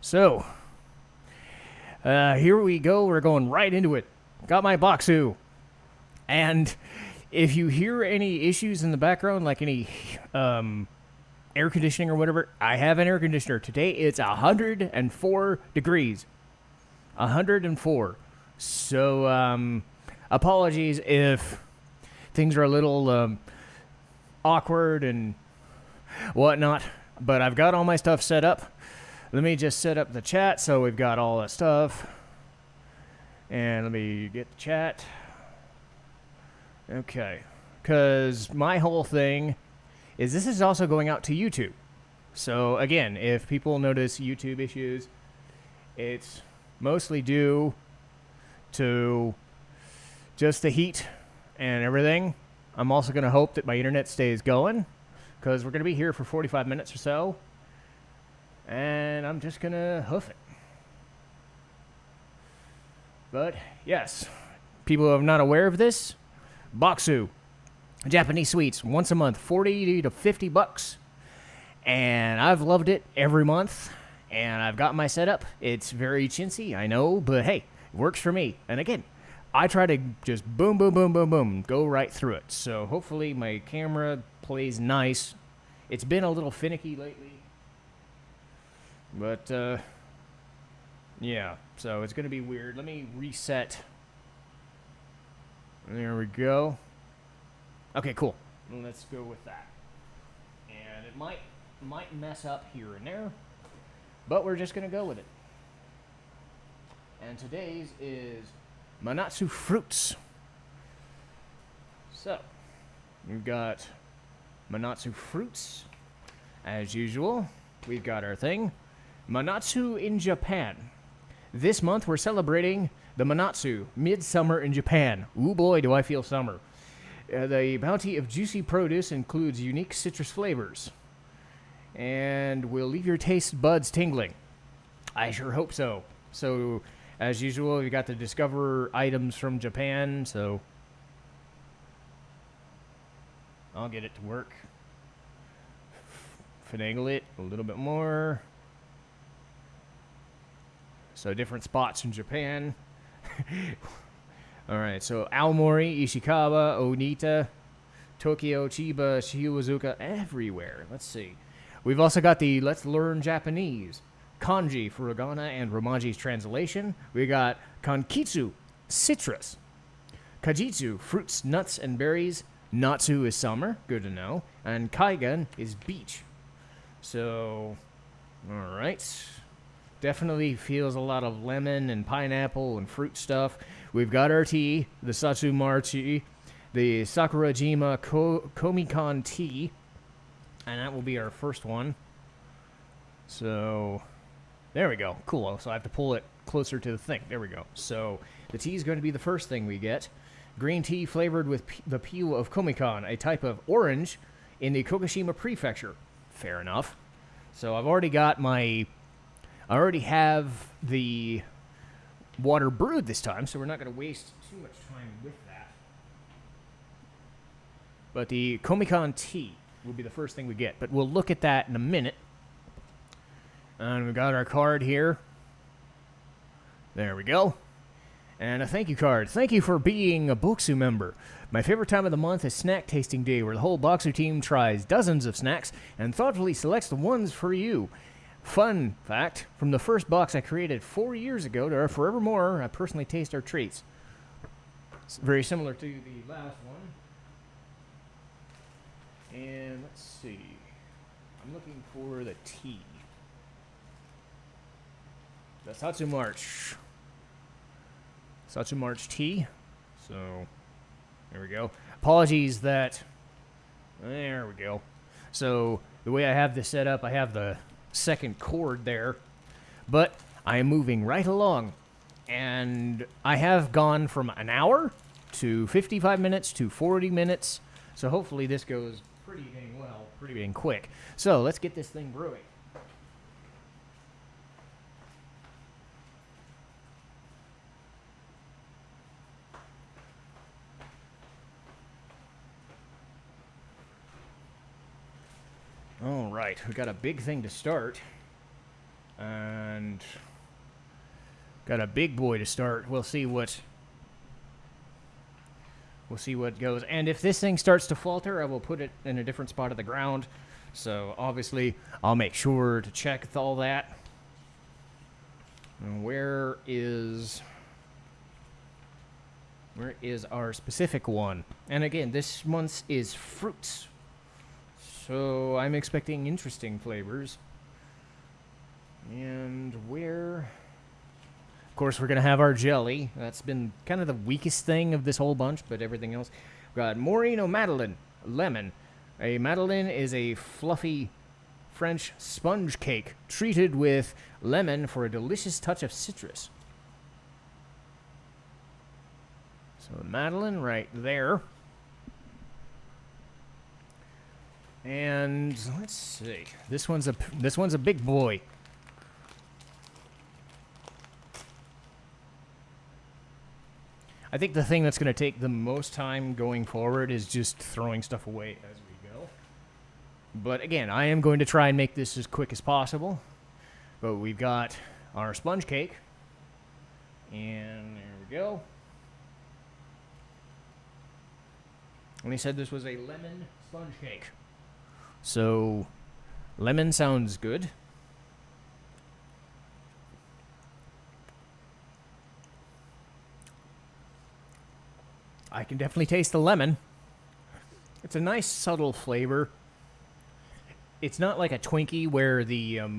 So, here we go. We're going right into it. Got my Bokksu. And if you hear any issues in the background, like any air conditioning or whatever, I have an air conditioner. Today it's 104 degrees. 104. So, apologies if things are a little awkward and whatnot. But I've got all my stuff set up. Let me just set up the chat so we've got all that stuff. And let me get the chat. Okay. Because my whole thing is this is also going out to YouTube. So, again, if people notice YouTube issues, it's mostly due to just the heat and everything. I'm also going to hope that my internet stays going because we're going to be here for 45 minutes or so. And I'm just going to hoof it. But, yes, people who are not aware of this, Bokksu, Japanese sweets, once a month, 40 to 50 bucks. And I've loved it every month. And I've got my setup. It's very chintzy, I know, but hey, it works for me. And again, I try to just boom, boom, boom, boom, boom, go right through it. So hopefully my camera plays nice. It's been a little finicky lately. But, yeah, so it's going to be weird. Let me reset. There we go. Okay, cool. Let's go with that. And it might mess up here and there, but we're just going to go with it. And today's is Manatsu fruits. So, we've got Manatsu fruits. As usual, we've got our thing. Manatsu in Japan. This month we're celebrating the Manatsu, midsummer in Japan. Ooh boy, do I feel summer. The bounty of juicy produce includes unique citrus flavors and will leave your taste buds tingling. I sure hope so. So, as usual, we got the discover items from Japan, so I'll get it to work. Finagle it a little bit more. So, different spots in Japan. Alright, so Aomori, Ishikawa, Onita, Tokyo, Chiba, Shizuoka, everywhere. Let's see. We've also got the Let's Learn Japanese, Kanji, Furigana, and Romaji's translation. We got Kankitsu, citrus. Kajitsu, fruits, nuts, and berries. Natsu is summer, good to know. And Kaigan is beach. So, alright. Definitely feels a lot of lemon and pineapple and fruit stuff. We've got our tea, the Satsumarchi, the Sakurajima Komikan tea, and that will be our first one. So, there we go. Cool. So I have to pull it closer to the thing. There we go. So, the tea is going to be the first thing we get. Green tea flavored with the peel of Komikan, a type of orange in the Kokushima Prefecture. Fair enough. So, I already have the water brewed this time, so we're not going to waste too much time with that. But the Komikan tea will be the first thing we get, but we'll look at that in a minute. And we've got our card here. There we go. And a thank you card. Thank you for being a Bokksu member. My favorite time of the month is snack tasting day, where the whole Bokksu team tries dozens of snacks and thoughtfully selects the ones for you. Fun fact, from the first box I created 4 years ago to our forevermore, I personally taste our treats. It's very similar to the last one. And let's see. I'm looking for the tea. The Satsumarch. Satsumarch tea. So, there we go. Apologies that... There we go. So, the way I have this set up, I have the second cord there, but I am moving right along, and I have gone from an hour to 55 minutes to 40 minutes, so hopefully this goes pretty dang well, pretty dang quick. So let's get this thing brewing. All right, we got a big thing to start, and and got a big boy to start. We'll see what goes. And if this thing starts to falter, I will put it in a different spot of the ground. So obviously, I'll make sure to check with all that. And where is our specific one? And again, this month's is fruits. So I'm expecting interesting flavors. And where... Of course, we're going to have our jelly. That's been kind of the weakest thing of this whole bunch, but everything else. We've got Moreno Madeleine, lemon. A Madeleine is a fluffy French sponge cake treated with lemon for a delicious touch of citrus. So Madeleine right there. And let's see. This one's a big boy. I think the thing that's going to take the most time going forward is just throwing stuff away as we go. But again, I am going to try and make this as quick as possible. But we've got our sponge cake. And there we go. And they said this was a lemon sponge cake. So, lemon sounds good. I can definitely taste the lemon. It's a nice subtle flavor. It's not like a Twinkie where the let's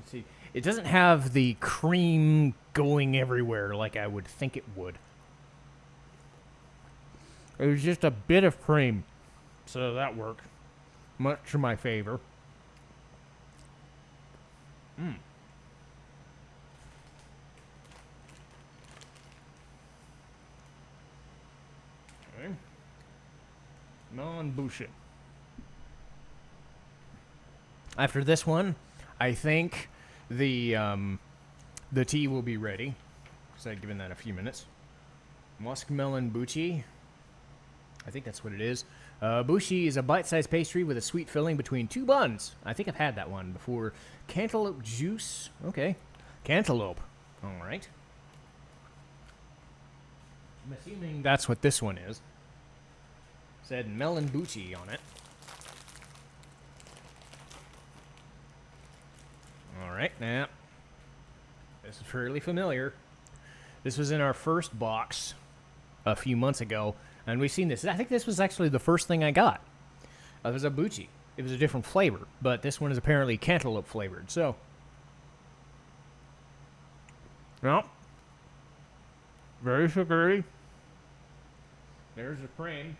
see. It doesn't have the cream going everywhere like I would think it would. It was just a bit of cream, so that worked. Much to my favor. Okay. Non-bullshit. After this one, I think the tea will be ready. So I've given that a few minutes. Musk melon buchi. I think that's what it is. Bushi is a bite-sized pastry with a sweet filling between two buns. I think I've had that one before. Cantaloupe juice. Okay. Cantaloupe. All right. I'm assuming that's what this one is. Said melon buchi on it. All right. Now, this is fairly familiar. This was in our first box a few months ago. And we've seen this. I think this was actually the first thing I got. It was a buchi. It was a different flavor, but this one is apparently cantaloupe flavored. So, well, very sugary. There's the cream.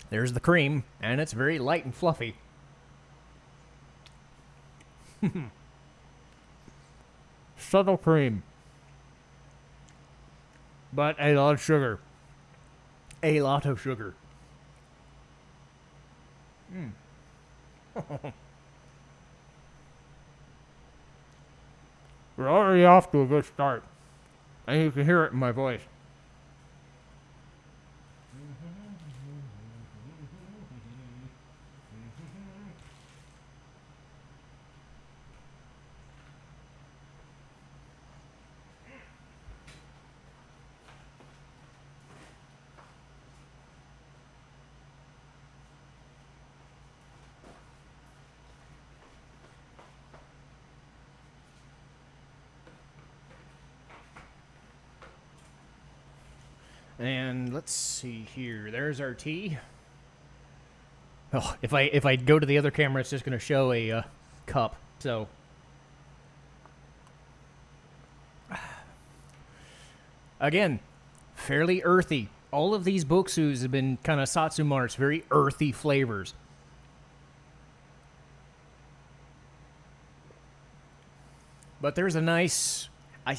There's the cream, and it's very light and fluffy. Subtle cream. But a lot of sugar. A lot of sugar. We're already off to a good start. And you can hear it in my voice. And let's see here. There's our tea. Oh, if I go to the other camera, it's just going to show a cup. So, again, fairly earthy. All of these Bokksus have been kind of Satsumarts, very earthy flavors. But there's a nice, I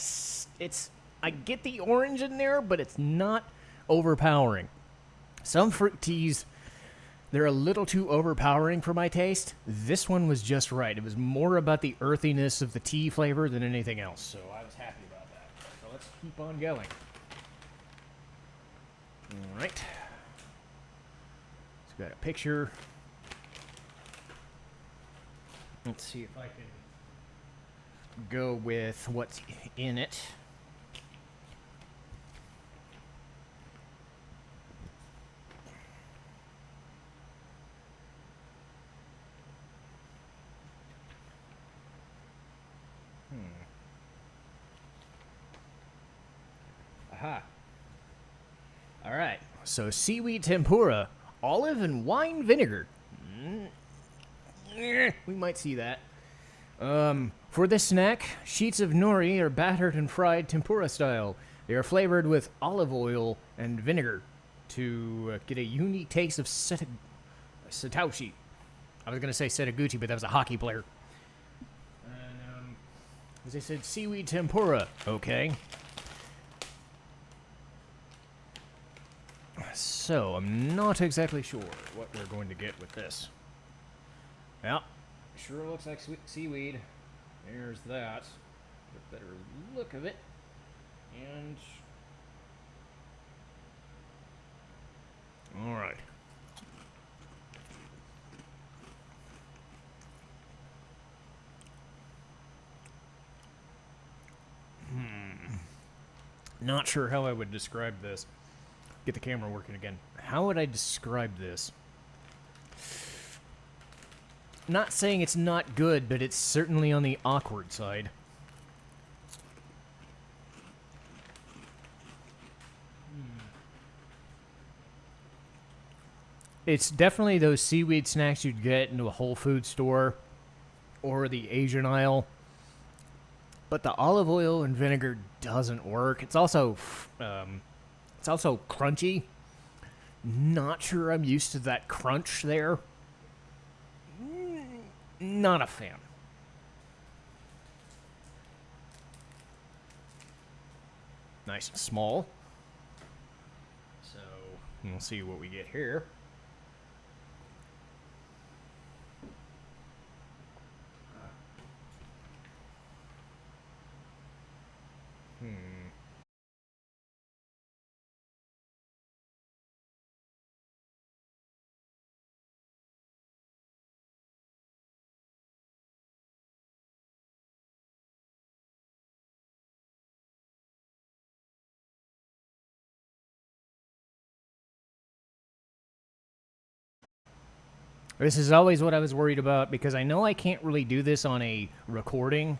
get the orange in there, but it's not overpowering. Some fruit teas, they're a little too overpowering for my taste. This one was just right. It was more about the earthiness of the tea flavor than anything else, so I was happy about that. So let's keep on going. All right. Got a picture. Let's see if I can go with what's in it. Aha. All right. So seaweed tempura, olive and wine vinegar. We might see that. For this snack, sheets of nori are battered and fried tempura style. They are flavored with olive oil and vinegar to get a unique taste of satoshi. I was going to say Setaguchi, but that was a hockey player. And, as I said, seaweed tempura. Okay. So, I'm not exactly sure what we're going to get with this. Well, sure looks like seaweed. There's that. Get a better look of it. And... alright. Not sure how I would describe this. Get the camera working again. How would I describe this? Not saying it's not good, but it's certainly on the awkward side. It's definitely those seaweed snacks you'd get into a Whole Foods store or the Asian aisle. But the olive oil and vinegar doesn't work. It's also crunchy. Not sure I'm used to that crunch there. Not a fan. Nice and small. So, we'll see what we get here. This is always what I was worried about because I know I can't really do this on a recording.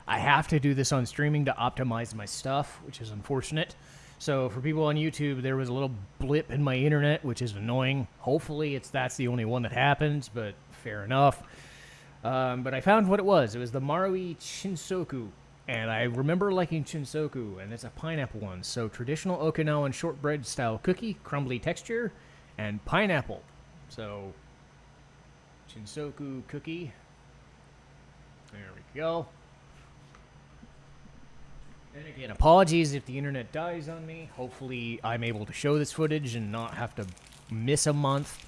I have to do this on streaming to optimize my stuff, which is unfortunate. So for people on YouTube, there was a little blip in my internet, which is annoying. Hopefully that's the only one that happens, but fair enough. But I found what it was. It was the Marui Shinsoku. And I remember liking Shinsoku, and it's a pineapple one. So traditional Okinawan shortbread style cookie, crumbly texture, and pineapple. So Shinsoku cookie. There we go. And again, apologies if the internet dies on me. Hopefully I'm able to show this footage and not have to miss a month.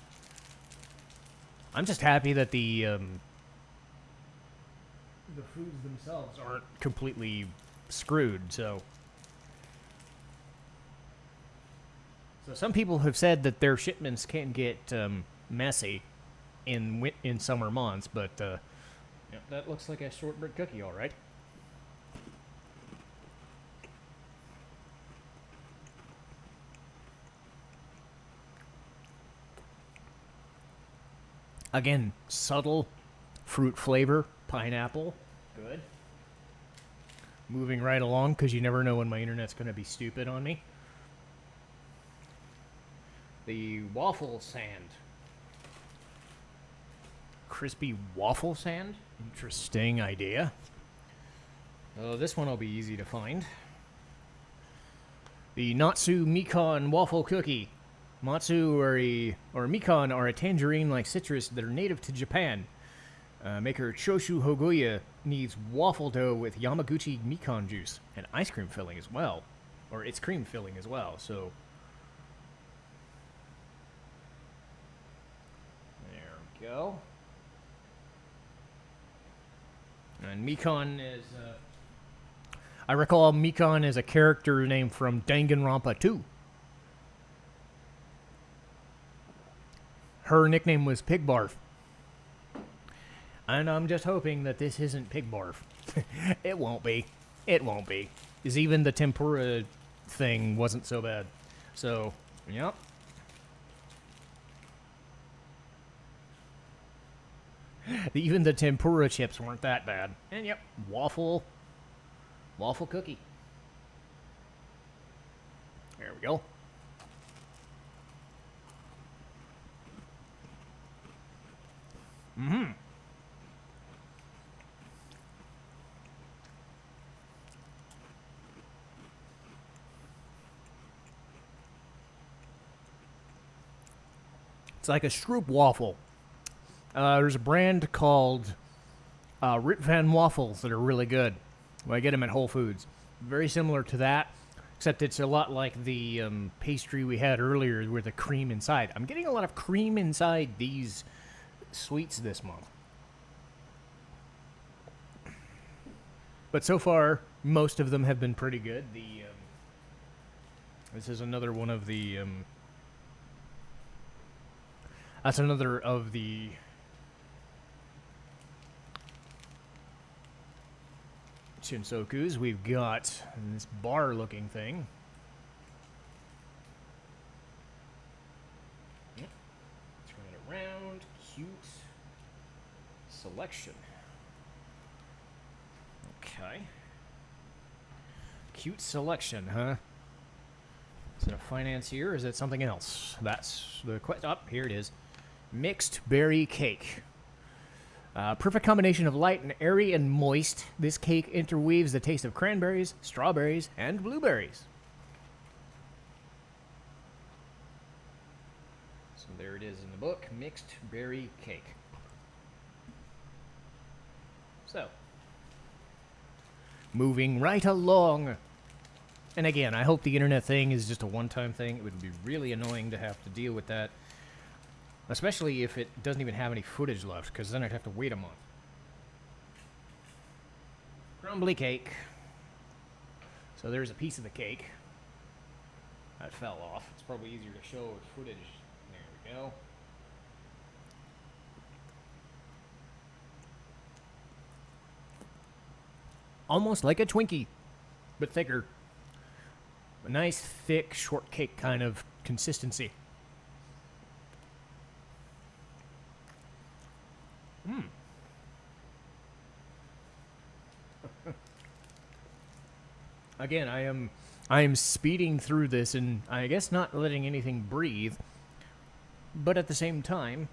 I'm just happy that the foods themselves aren't completely screwed, so some people have said that their shipments can get messy in summer months, but yeah, that looks like a shortbread cookie, all right. Again, subtle fruit flavor, pineapple, good. Moving right along, because you never know when my internet's going to be stupid on me. The waffle sand. Crispy waffle sand? Interesting idea. Oh, this one will be easy to find. The Natsu Mikan waffle cookie. Matsu or Mikan are a tangerine-like citrus that are native to Japan. Maker Choshu Hogoya needs waffle dough with Yamaguchi Mikan juice and ice cream filling as well. Or it's cream filling as well, so... there we go. And Mikan is... I recall Mikan is a character name from Danganronpa 2. Her nickname was Pig Barf. And I'm just hoping that this isn't Pig Barf. It won't be. It won't be. Because even the tempura thing wasn't so bad. So, yep. Even the tempura chips weren't that bad. And yep, waffle cookie. There we go. Mm-hmm. It's like a Stroop waffle. There's a brand called Rip Van Waffles that are really good. I get them at Whole Foods. Very similar to that, except it's a lot like the pastry we had earlier with the cream inside. I'm getting a lot of cream inside these sweets this month. But so far, most of them have been pretty good. This is another one of the... that's another of the... Shinsokus. We've got this bar-looking thing. Yep. Turn it around. Cute selection. Okay. Cute selection, huh? Is it a Financier or is it something else? That's the question. Oh, here it is. Mixed berry cake. Perfect combination of light and airy and moist. This cake interweaves the taste of cranberries, strawberries, and blueberries. So there it is in the book. Mixed berry cake. So, moving right along. And again, I hope the internet thing is just a one-time thing. It would be really annoying to have to deal with that. Especially if it doesn't even have any footage left, because then I'd have to wait a month. Crumbly Cake. So there's a piece of the cake. That fell off. It's probably easier to show with footage. There we go. Almost like a Twinkie, but thicker. A nice, thick, shortcake kind of consistency. Again, I am speeding through this and I guess not letting anything breathe, but at the same time,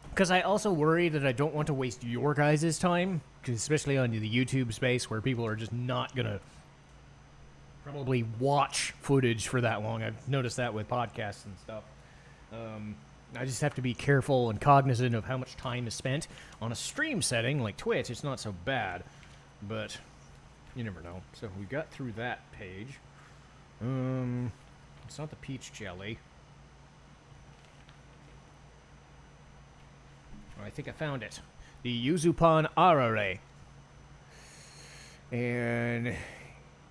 because I also worry that I don't want to waste your guys' time, especially on the YouTube space where people are just not gonna probably watch footage for that long. I've noticed that with podcasts and stuff. I just have to be careful and cognizant of how much time is spent. On a stream setting like Twitch, it's not so bad, but you never know. So we got through that page. It's not the peach jelly. I think I found it. The Yuzupan Arare. And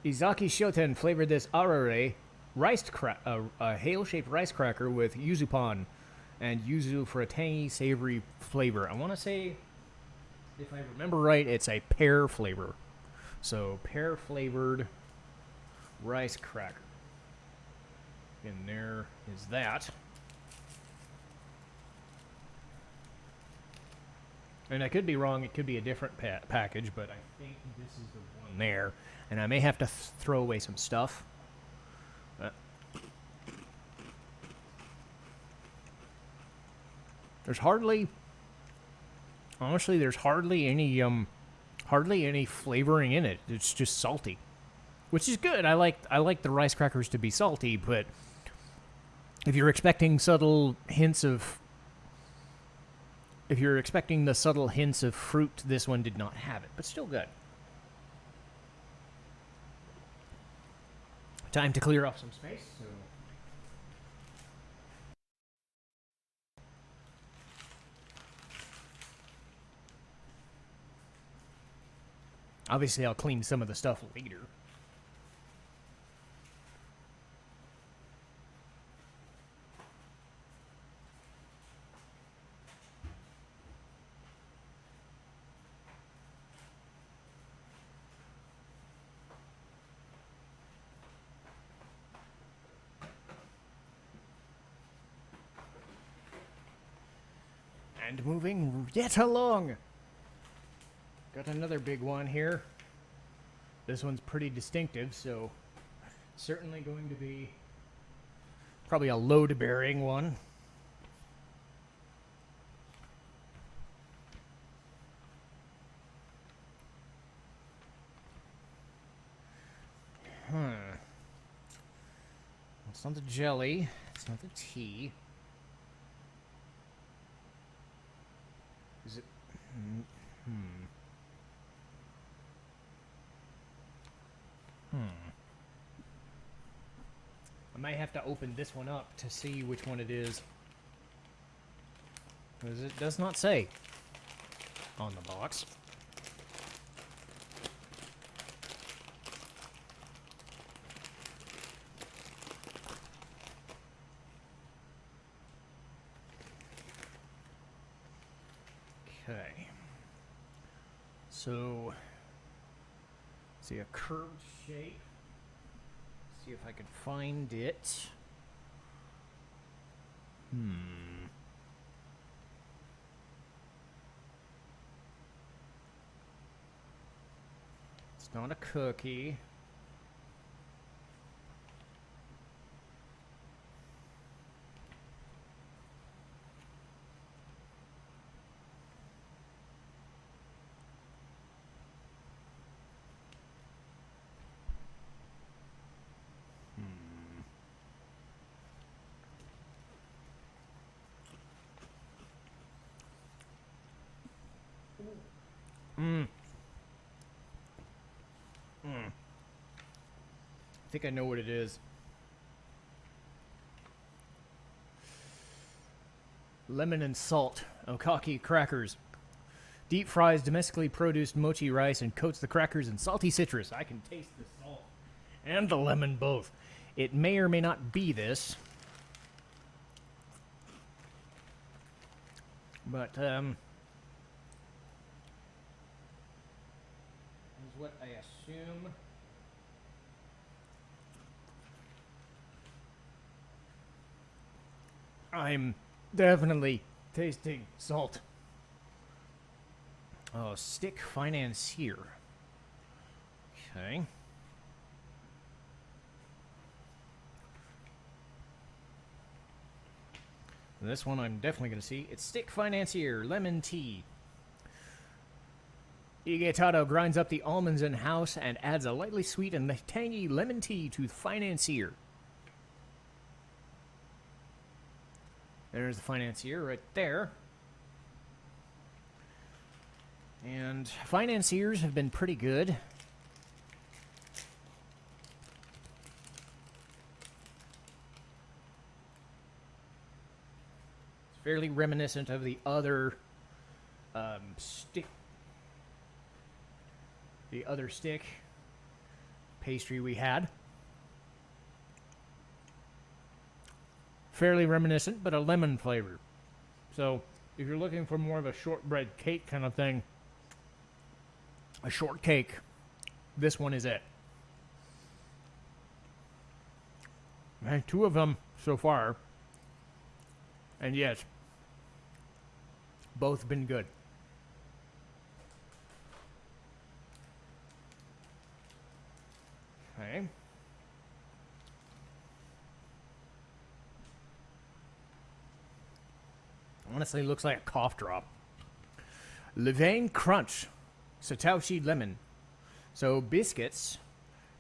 Izaki Shoten flavored this Arare a hail-shaped rice cracker with yuzupan and yuzu for a tangy, savory flavor. I want to say, if I remember right, it's a pear flavor. So, pear-flavored rice cracker. And there is that. And I could be wrong. It could be a different package, but I think this is the one there. And I may have to throw away some stuff. There's hardly, honestly, there's hardly any flavoring in it. It's just salty, which is good. I like the rice crackers to be salty, but if you're expecting subtle hints of, if you're expecting the subtle hints of fruit, this one did not have it, but still good. Time to clear off some space. So. Obviously, I'll clean some of the stuff later. And moving yet along. Got another big one here. This one's pretty distinctive, so certainly going to be probably a load-bearing one. It's not the jelly. It's not the tea. Is it? I might have to open this one up to see which one it is. Because it does not say on the box. Okay. So, see a curved shape. See if I can find it. It's not a cookie. I think I know what it is. Lemon and salt Okaki crackers. Deep fries domestically produced mochi rice and coats the crackers in salty citrus. I can taste the salt and the lemon both. It may or may not be this. But, is what I assume. I'm definitely tasting salt. Oh, stick Financier. Okay. And this one I'm definitely going to see. It's stick Financier lemon tea. Igetato grinds up the almonds in-house and adds a lightly sweet and tangy lemon tea to Financier. There's the Financier right there. And Financiers have been pretty good. It's fairly reminiscent of the other stick pastry we had. Fairly reminiscent, but a lemon flavor. So, if you're looking for more of a shortbread cake kind of thing, a shortcake, this one is it. I had 2 of them so far, and yet, both been good. Okay. Honestly, looks like a cough drop. Levain Crunch, Satoshi Lemon. So biscuits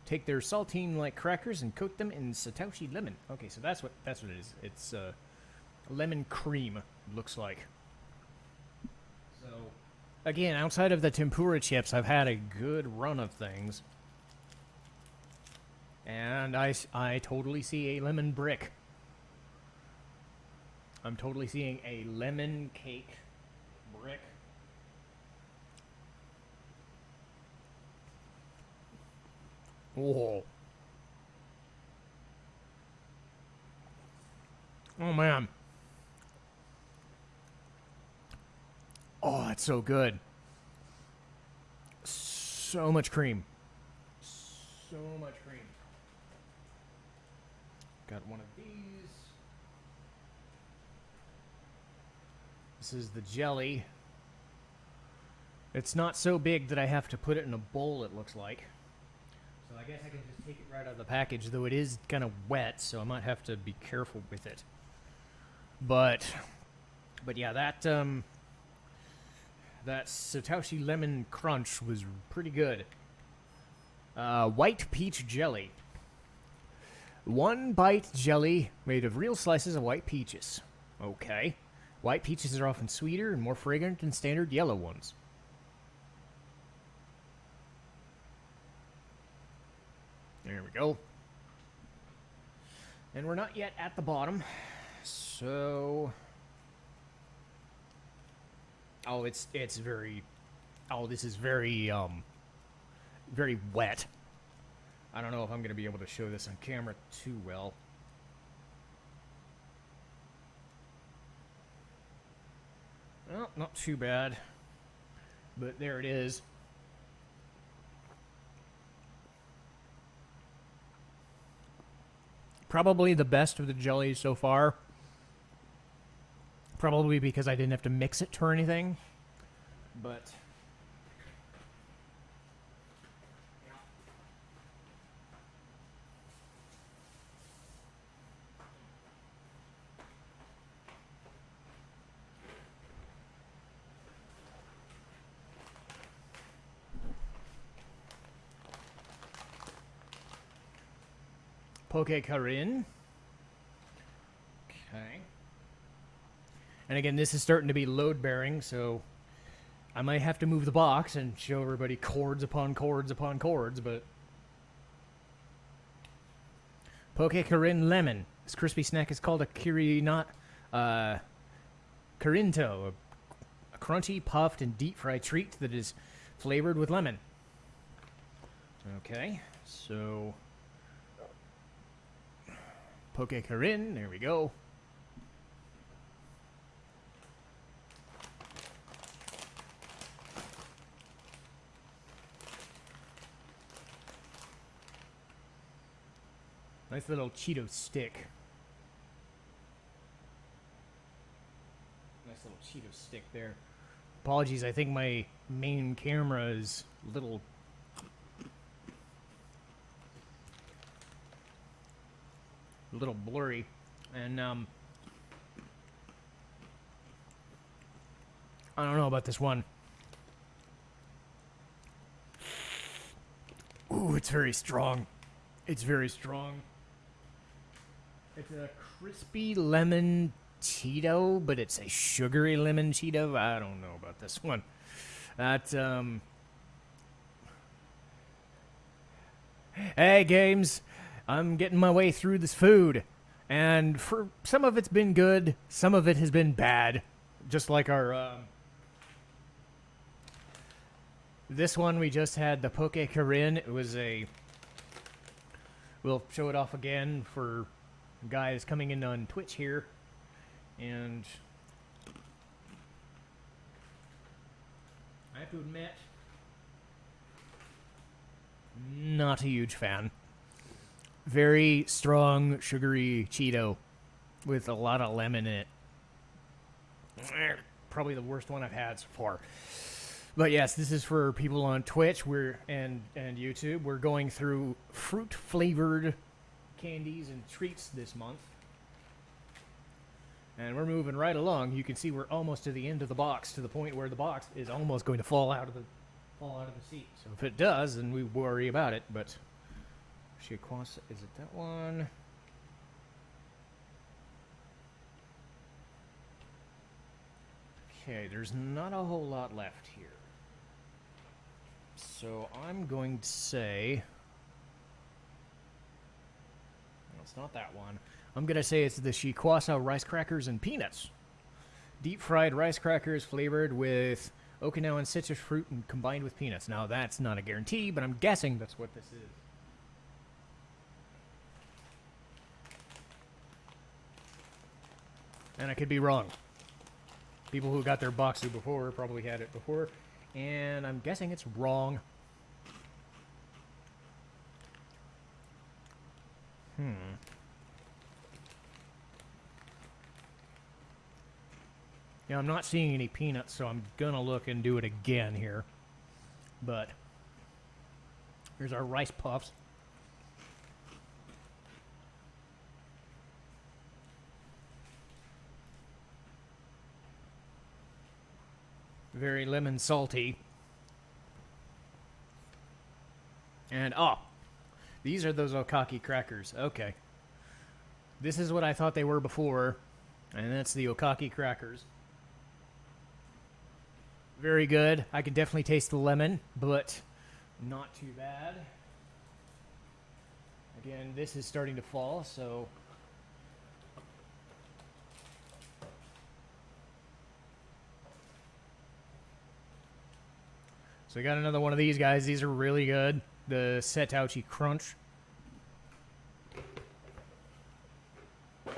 take their saltine like crackers and coat them in Satoshi lemon. Okay, so that's what it is. It's lemon cream, looks like. So again, outside of the tempura chips, I've had a good run of things. And I totally see a lemon brick. I'm totally seeing a lemon cake brick. Oh. Oh, man. Oh, that's so good. So much cream. So much cream. Got one of these. This is the jelly. It's not so big that I have to put it in a bowl, it looks like. So I guess I can just take it right out of the package, though it is kind of wet, so I might have to be careful with it. But yeah, that Satoshi Lemon Crunch was pretty good. White peach jelly. 1 bite jelly made of real slices of white peaches. Okay. White peaches are often sweeter and more fragrant than standard yellow ones. There we go. And we're not yet at the bottom. So... Oh, it's very... Oh, this is very, very wet. I don't know if I'm going to be able to show this on camera too well. Well, not too bad. But there it is. Probably the best of the jellies so far. Probably because I didn't have to mix it or anything. But... Poke Karin. Okay. And again, this is starting to be load-bearing, so I might have to move the box and show everybody cords upon cords upon cords, but... Poke Karin Lemon. This crispy snack is called a Karinto, a crunchy, puffed, and deep-fried treat that is flavored with lemon. Okay, so... Poke Karin, there we go. Nice little Cheeto stick. Nice little Cheeto stick there. Apologies, I think my main camera is a little blurry, and I don't know about this one. Ooh, it's very strong. It's very strong. It's a crispy lemon Cheeto, but it's a sugary lemon Cheeto. I don't know about this one. That, Hey, games. I'm getting my way through this food, and for some of it's been good, some of it has been bad, just like our, this one we just had, the Poke Karin. It was a, we'll show it off again for guys coming in on Twitch here, and I have to admit, not a huge fan. Very strong, sugary Cheeto with a lot of lemon in it. Probably the worst one I've had so far. But yes, this is for people on Twitch and YouTube. We're going through fruit-flavored candies and treats this month. And we're moving right along. You can see we're almost to the end of the box, to the point where the box is almost going to fall out of the seat. So if it does, then we worry about it, but... Shikwaza, is it that one? Okay, there's not a whole lot left here. So I'm going to say... No, it's not that one. I'm going to say it's the Shikwaza rice crackers and peanuts. Deep-fried rice crackers flavored with Okinawan citrus fruit and combined with peanuts. Now, that's not a guarantee, but I'm guessing that's what this is. And I could be wrong. People who got their Bokksu before probably had it before. And I'm guessing it's wrong. Now, I'm not seeing any peanuts, so I'm going to look and do it again here. But here's our rice puffs. Very lemon salty. And, oh, these are those Okaki crackers. Okay. This is what I thought they were before, and that's the Okaki crackers. Very good. I can definitely taste the lemon, but not too bad. Again, this is starting to fall, so... So we got another one of these guys. These are really good. The Setouchi Crunch. All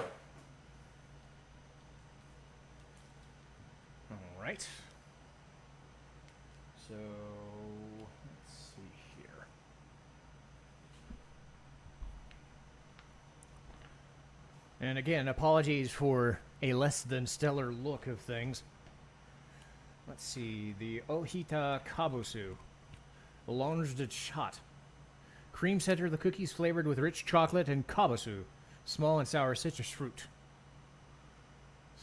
right. So let's see here. And again, apologies for a less than stellar look of things. Let's see, the Ohita Kabusu, L'Ange de Chat. Cream center, the cookies flavored with rich chocolate and kabusu, small and sour citrus fruit.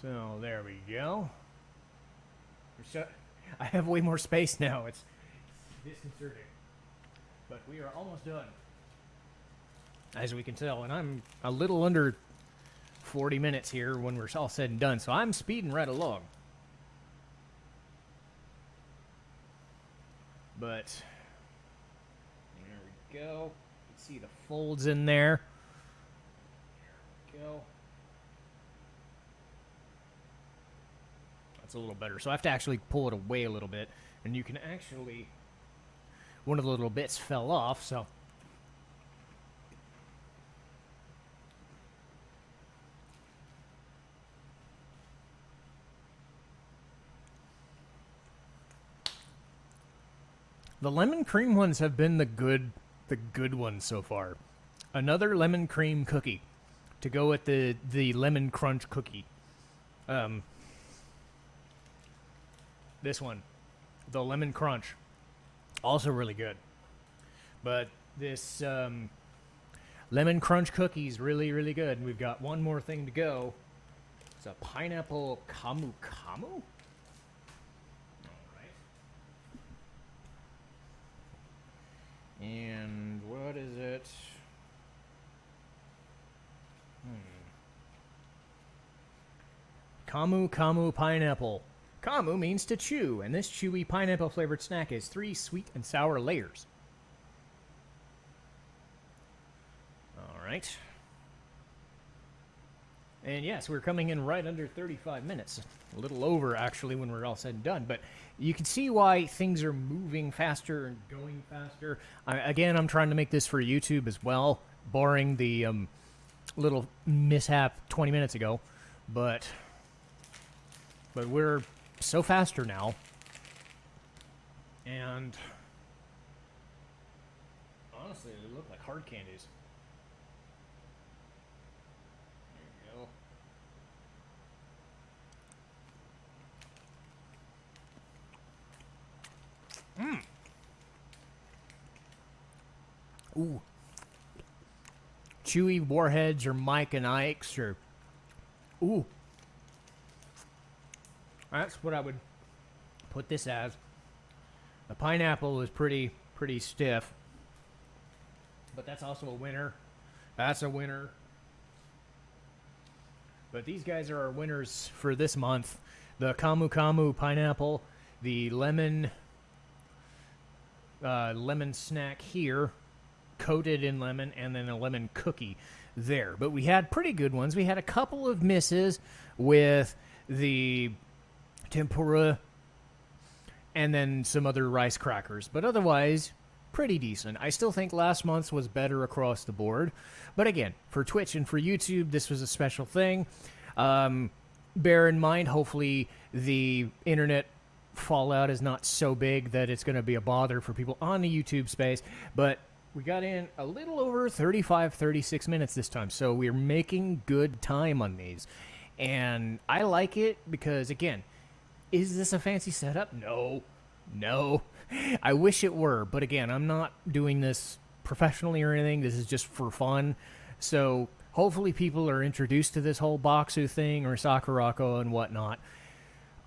So there we go. I have way more space now. It's disconcerting. But we are almost done, as we can tell. And I'm a little under 40 minutes here when we're all said and done. So I'm speeding right along. But there we go. You can see the folds in there. There we go. That's a little better. So I have to actually pull it away a little bit. And you can actually... One of the little bits fell off, so... The lemon cream ones have been the good ones so far. Another lemon cream cookie to go with the lemon crunch cookie. This one, the lemon crunch, also really good. But this lemon crunch cookie is really, really good. And we've got one more thing to go. It's a pineapple kamu kamu. And what is it? Kamu Kamu Pineapple. Kamu means to chew, and this chewy pineapple flavored snack has 3 sweet and sour layers. Alright. And yes, we're coming in right under 35 minutes. A little over, actually, when we're all said and done. But you can see why things are moving faster and going faster. Again, I'm trying to make this for YouTube as well, barring the little mishap 20 minutes ago. But we're so faster now. And honestly, they look like hard candies. Ooh. Chewy Warheads or Mike and Ike's or... Ooh. That's what I would put this as. The pineapple is pretty stiff. But that's also a winner. That's a winner. But these guys are our winners for this month. The Kamu Kamu pineapple, the lemon snack here, coated in lemon, and then a lemon cookie there. But we had pretty good ones. We had a couple of misses with the tempura and then some other rice crackers. But otherwise, pretty decent. I still think last month's was better across the board. But again, for Twitch and for YouTube, this was a special thing. Bear in mind, hopefully the internet fallout is not so big that it's going to be a bother for people on the YouTube space. But we got in a little over 35, 36 minutes this time. So we're making good time on these. And I like it because, again, Is this a fancy setup? No. No. I wish it were, but again, I'm not doing this professionally or anything. This is just for fun. So hopefully people are introduced to this whole Bokksu thing or Sakurako and whatnot.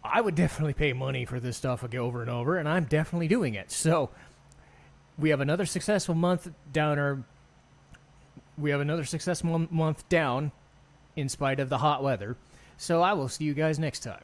I would definitely pay money for this stuff over and over, and I'm definitely doing it. So we have another successful month down in spite of the hot weather. So I will see you guys next time.